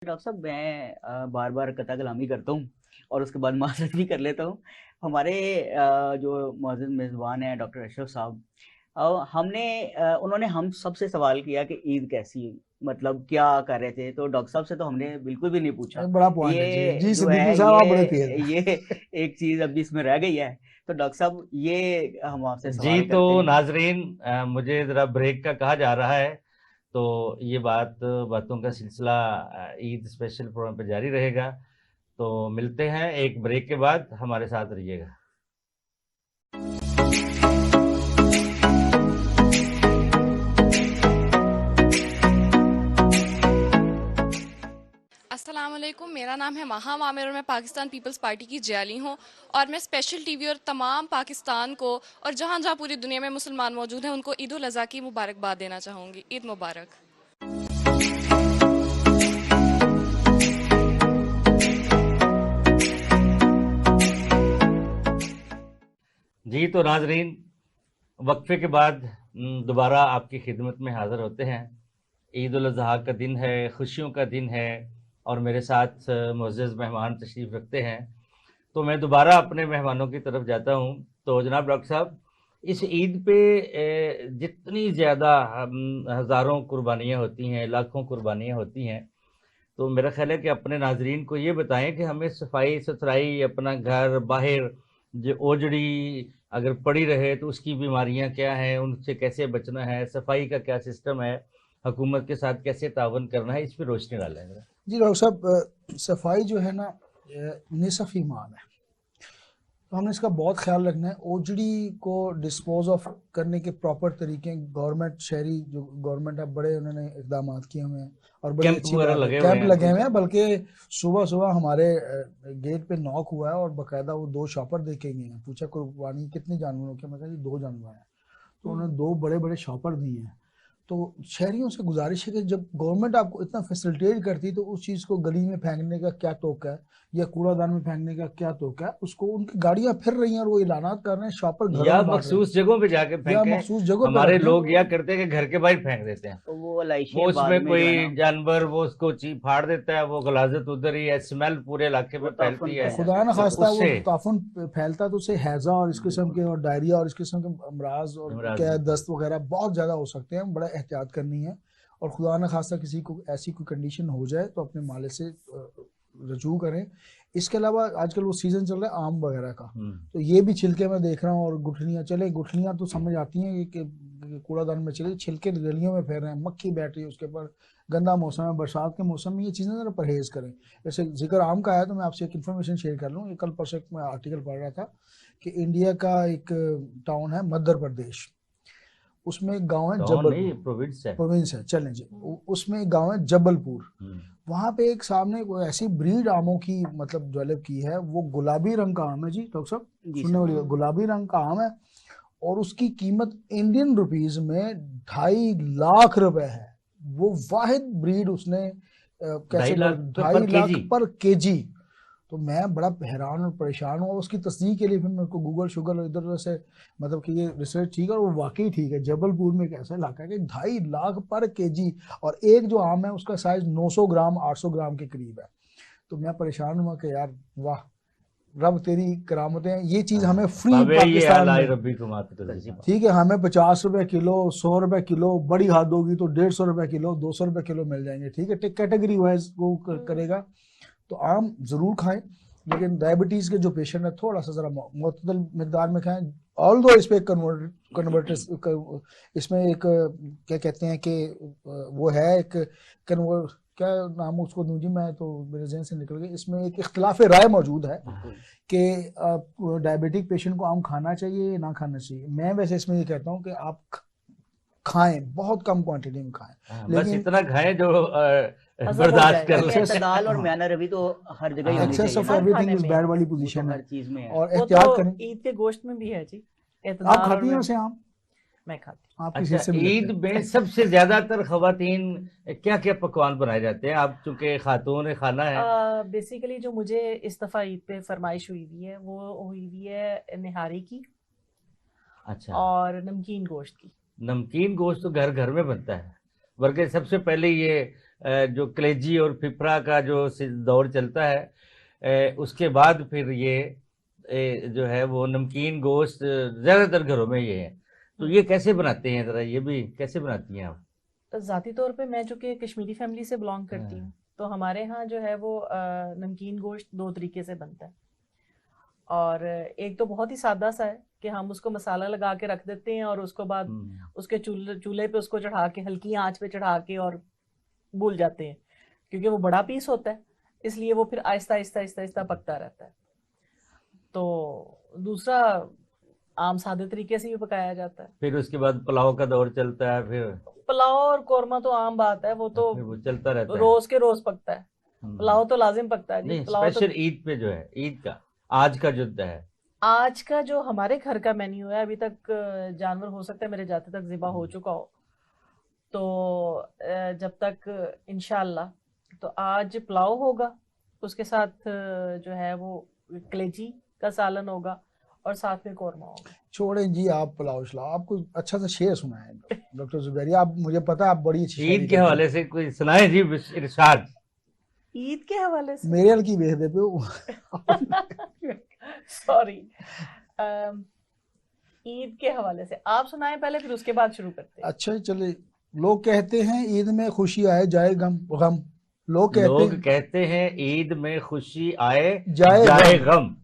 Doctor साहब मैं बार बार कता कलामी करता हूँ और उसके बाद माजरत भी कर लेता हूँ। हमारे जो मोअज़्ज़ज़ मेज़बान हैं डॉक्टर अशरफ साहब, उन्होंने हम सबसे सवाल किया कि ईद कैसी हुई, मतलब क्या कर रहे थे, तो डॉक्टर साहब से तो हमने बिल्कुल भी नहीं पूछा। बड़ा पॉइंट है जी ये जी जो है सिद्दीकी साहब, आप बड़े तेज हैं। ये एक चीज़ अभी इसमें रह गई है। तो डॉक्टर साहब ये हम आपसे जी सवाल तो करते हैं। नाजरीन, मुझे ज़रा ब्रेक का कहा जा रहा है। तो ये बातों का सिलसिला ईद स्पेशल प्रोग्राम पे जारी रहेगा। तो मिलते हैं एक ब्रेक के बाद, हमारे साथ रहिएगा। अस्सलाम वालेकुम, मेरा नाम है माहा आमिर और मैं पाकिस्तान पीपल्स पार्टी की जयाली हूँ। और मैं स्पेशल टीवी और तमाम पाकिस्तान को और जहाँ जहाँ पूरी दुनिया में मुसलमान मौजूद हैं उनको ईद उल अज़हा की मुबारकबाद देना चाहूँगी। ईद मुबारक। जी तो नाजरीन, वक्फे के बाद दोबारा आपकी खिदमत में हाज़िर होते हैं। ईद उल अज़हा का दिन है, खुशियों का दिन है, और मेरे साथ मुअज़्ज़ज़ मेहमान तशरीफ़ रखते हैं। तो मैं दोबारा अपने मेहमानों की तरफ जाता हूँ। तो जनाब डॉक्टर साहब, इस ईद पे जितनी ज़्यादा हज़ारों कुर्बानियाँ होती हैं, लाखों कुर्बानियाँ होती हैं, तो मेरा ख़्याल है कि अपने नाज़रीन को ये बताएं कि हमें सफाई-सुथराई, अपना घर, बाहर जो ओजड़ी अगर पड़ी रहे तो उसकी बीमारियाँ क्या हैं, उनसे कैसे बचना है, सफाई का क्या सिस्टम है, हुकूमत के साथ कैसे ताउन करना है, इस पे रोशनी डालें ज़रा। जी डॉक्टर साहब, सफाई जो है ना, निसफ ईमान है। तो हमने इसका बहुत ख्याल रखना है। ओजड़ी को डिस्पोज ऑफ करने के प्रॉपर तरीके गवर्नमेंट, शहरी जो गवर्नमेंट है, बड़े उन्होंने इकदाम किए हुए हैं और बड़ी कैंप अच्छी वगैरह बात है। लगे हुए कैंप हैं लगे कुछ? हुए हैं, बल्कि सुबह सुबह हमारे गेट पे नॉक हुआ है और बाकायदा वो दो शॉपर देखे गए हैं। पूछा कुर्बानी कितने जानवरों की, मैं कहा जी दो जानवर हैं। तो उन्होंने दो बड़े बड़े शॉपर दिए हैं। तो शहरियों से गुजारिश है कि जब गवर्नमेंट आपको इतना फैसिलिटेट करती है तो उस चीज़ को गली में फेंकने का क्या तोका है या कूड़ादान में फेंकने का क्या तोका है। उसको, उनकी गाड़ियां फिर रही हैं और वो ऐलानात कर रहे हैं, शॉपर घरों या में बांट रहे हैं मखसूस जगहों पे जाके या फेंकें। मखसूस जगहों पर हमारे रख दें। लोग या करते हैं कि घर के बाहर फेंक देते हैं। तो वो वो लाइशें बाद उसमें में जो है ना, कोई जानवर वो उसको फाड़ देता है, वो गलाजत उधर ही है, स्मेल पूरे इलाके वो में फैलती ताफुन है। फैल जाता खुदा है न फिर। तो खास्ता वो उससे ताफुन फैलता तो उससे हैजा और इस किस्म बिल्कुल। के और डायरिया और इस किस्म के अमराज और इमराज क्या होते हैं। दस्त वगैरह बहुत ज़्यादा हो सकते हैं। बड़ा एहतियात करनी है। और खुदा न खास्ता किसी को ऐसी कोई कंडीशन हो जाए तो अपने माले से रजू करें। इसके अलावा आजकल वो सीज़न चल रहा है आम वगैरह का, तो ये भी छिलके में देख रहा हूँ। और गुठलियाँ, चले गुठलियाँ तो समझ आती हैं कि कूड़ादान में चले, छिलके गलियों में फेर रहे हैं, मक्खी बैठ रही है उसके ऊपर। गंदा मौसम है, बरसात के मौसम में ये चीज़ें ज़रा परहेज़ करें। जैसे जिक्र आम का है तो मैं आपसे एक इन्फॉर्मेशन शेयर कर लूँ। ये कल परसों एक मैं आर्टिकल पढ़ रहा था कि इंडिया का एक टाउन है मध्य प्रदेश, उसमें एक गांव है टाउन जबलपुर। नहीं, प्रोविंस है। प्रोविंस है, चलें जी। उसमें एक गांव है जबलपुर। हम्म। वहाँ पे एक सामने कोई ऐसी ब्रीड आमों की मतलब डेवलप की है, वो गुलाबी रंग का आम है जी डॉक्टर साहब, जी सुनने सर। वाली बात, गुलाबी रंग का आम है। और उसकी कीमत इंडियन रुपीस में 2.5 लाख रुपए है। वो वाहिद ब्रीड उसने कैसे 2.5 लाख पर 2.5 लाख केजी? पर केजी। तो मैं बड़ा हैरान और परेशान हूँ। उसकी तस्दीक के लिए फिर मैं उसको गूगल शुगल और इधर उधर से मतलब कि ये रिसर्च ठीक है और वो वाकई ठीक है। जबलपुर में एक ऐसा इलाका है कि 2.5 लाख पर केजी। और एक जो आम है उसका साइज 900 ग्राम 800 ग्राम के करीब है। तो मैं परेशान हुआ कि यार वाह, रब तेरी करामतें हैं। ये चीज़ हमें फ्री बाबे ये पाकिस्तान अलाई में, रब्बी कुमात गजीब। ठीक है, हमें 50 रुपए किलो, 100 रुपए किलो, बड़ी हद होगी तो 150 रुपए किलो, 200 रुपए किलो मिल जाएंगे। ठीक है, कैटेगरी वाइज वो करेगा। तो आम ज़रूर खाएं, लेकिन डायबिटीज़ के जो पेशेंट है थोड़ा सा ज़रा मुतदल मकदार में खाएं। ऑल दो इस पर कन्वर्ट इसमें एक क्या कहते हैं कि वो है एक कन्वर्ट, क्या नाम उसको दूँ जी, मैं तो मेरे जहन से निकल गया। इसमें एक इख्तिलाफ राय मौजूद है बिल्कुल। कि डायबिटिक पेशेंट को आम खाना चाहिए या ना खाना चाहिए। मैं वैसे इसमें ये कहता हूँ कि आप खाएं, बहुत कम क्वांटिटी में खाएं, बस लेकिन इतना खाएं जो हजम हो बर्दाश्त जाए, कर क्योंकि ले। एक्सेस, एतदाल और हाँ, म्याना रवि तो हर जगह ही होनी एक्सेस चाहिए ऑफ ना। हर एवरीथिंग खाने इज में बैड है। वाली वो तो पोजीशन हर है। चीज में है। और वो तो एहतियात करें। ईद के गोश्त में भी है जी, आप इतदाल और खाती हैं मैं वैसे आम? मैं खाती आप किस अच्छा, हिस्से में लगते ईद हैं? में सबसे ज्यादातर खवातीन क्या क्या पकवान बनाए जाते हैं? आप चूंकि खातून खाना है। बेसिकली जो मुझे इस दफ़ा ईद पे फरमाइश हुई हुई है वो हुई हुई है निहारी की अच्छा, और नमकीन गोश्त की। नमकीन गोश्त तो घर घर में बनता है, बल्कि सबसे पहले ये जो कलेजी और फिफरा का जो दौर चलता है, उसके बाद फिर ये जो है वो नमकीन गोश्त ज्यादातर घरों में ये है। तो ये कैसे बनाते हैं, जरा ये भी कैसे बनाती हैं आप? ज़ाती तौर पे मैं जो कि कश्मीरी फैमिली से बिलोंग करती हूँ, तो हमारे यहाँ जो है वो नमकीन गोश्त 2 तरीके से बनता है। और एक तो बहुत ही सादा सा है कि हम उसको मसाला लगा के रख देते हैं और उसको बाद उसके चूल्हे पे उसको चढ़ा के हल्की आंच पे चढ़ा के और भूल जाते हैं, क्योंकि वो बड़ा पीस होता है, इसलिए वो फिर आहिस्ता आहिस्ता आहिस्ता आहिस्ता पकता रहता है। तो दूसरा आम सादे तरीके से भी पकाया जाता है। फिर उसके बाद पुलाव का दौर चलता है, फिर पुलाव और कोरमा तो आम बात है, वो तो फिर वो चलता रहता है, रोज के रोज पकता है। पुलाव तो लाजिम पकता है जी। नहीं, पुलाव स्पेशल तो ईद पे जो है, ईद का आज का जो है, आज का जो हमारे घर का मेन्यू है, अभी तक जानवर हो सकता है मेरे जाते तक ज़िबा हो चुका हो, तो जब तक इंशाल्लाह, तो आज पुलाव होगा, उसके साथ जो है वो कलेजी का सालन होगा और साथ में कोरमा होगा। छोड़ें जी आप पुलाव शलाव, आपको अच्छा सा शेर सुना है डॉक्टर जुबैरी, आप मुझे पता है आप बड़ी अच्छी ईद के हवाले से कोई सुनाए जी इरशाद। ईद के हवाले से मेरे हल की भेज दे पे सॉरी, ईद के हवाले से आप सुनाए पहले, फिर उसके बाद शुरू करते हैं। अच्छा चले, लोग कहते हैं ईद में खुशी आए जाए गम। लोग कहते हैं ईद में खुशी आए जाए गम।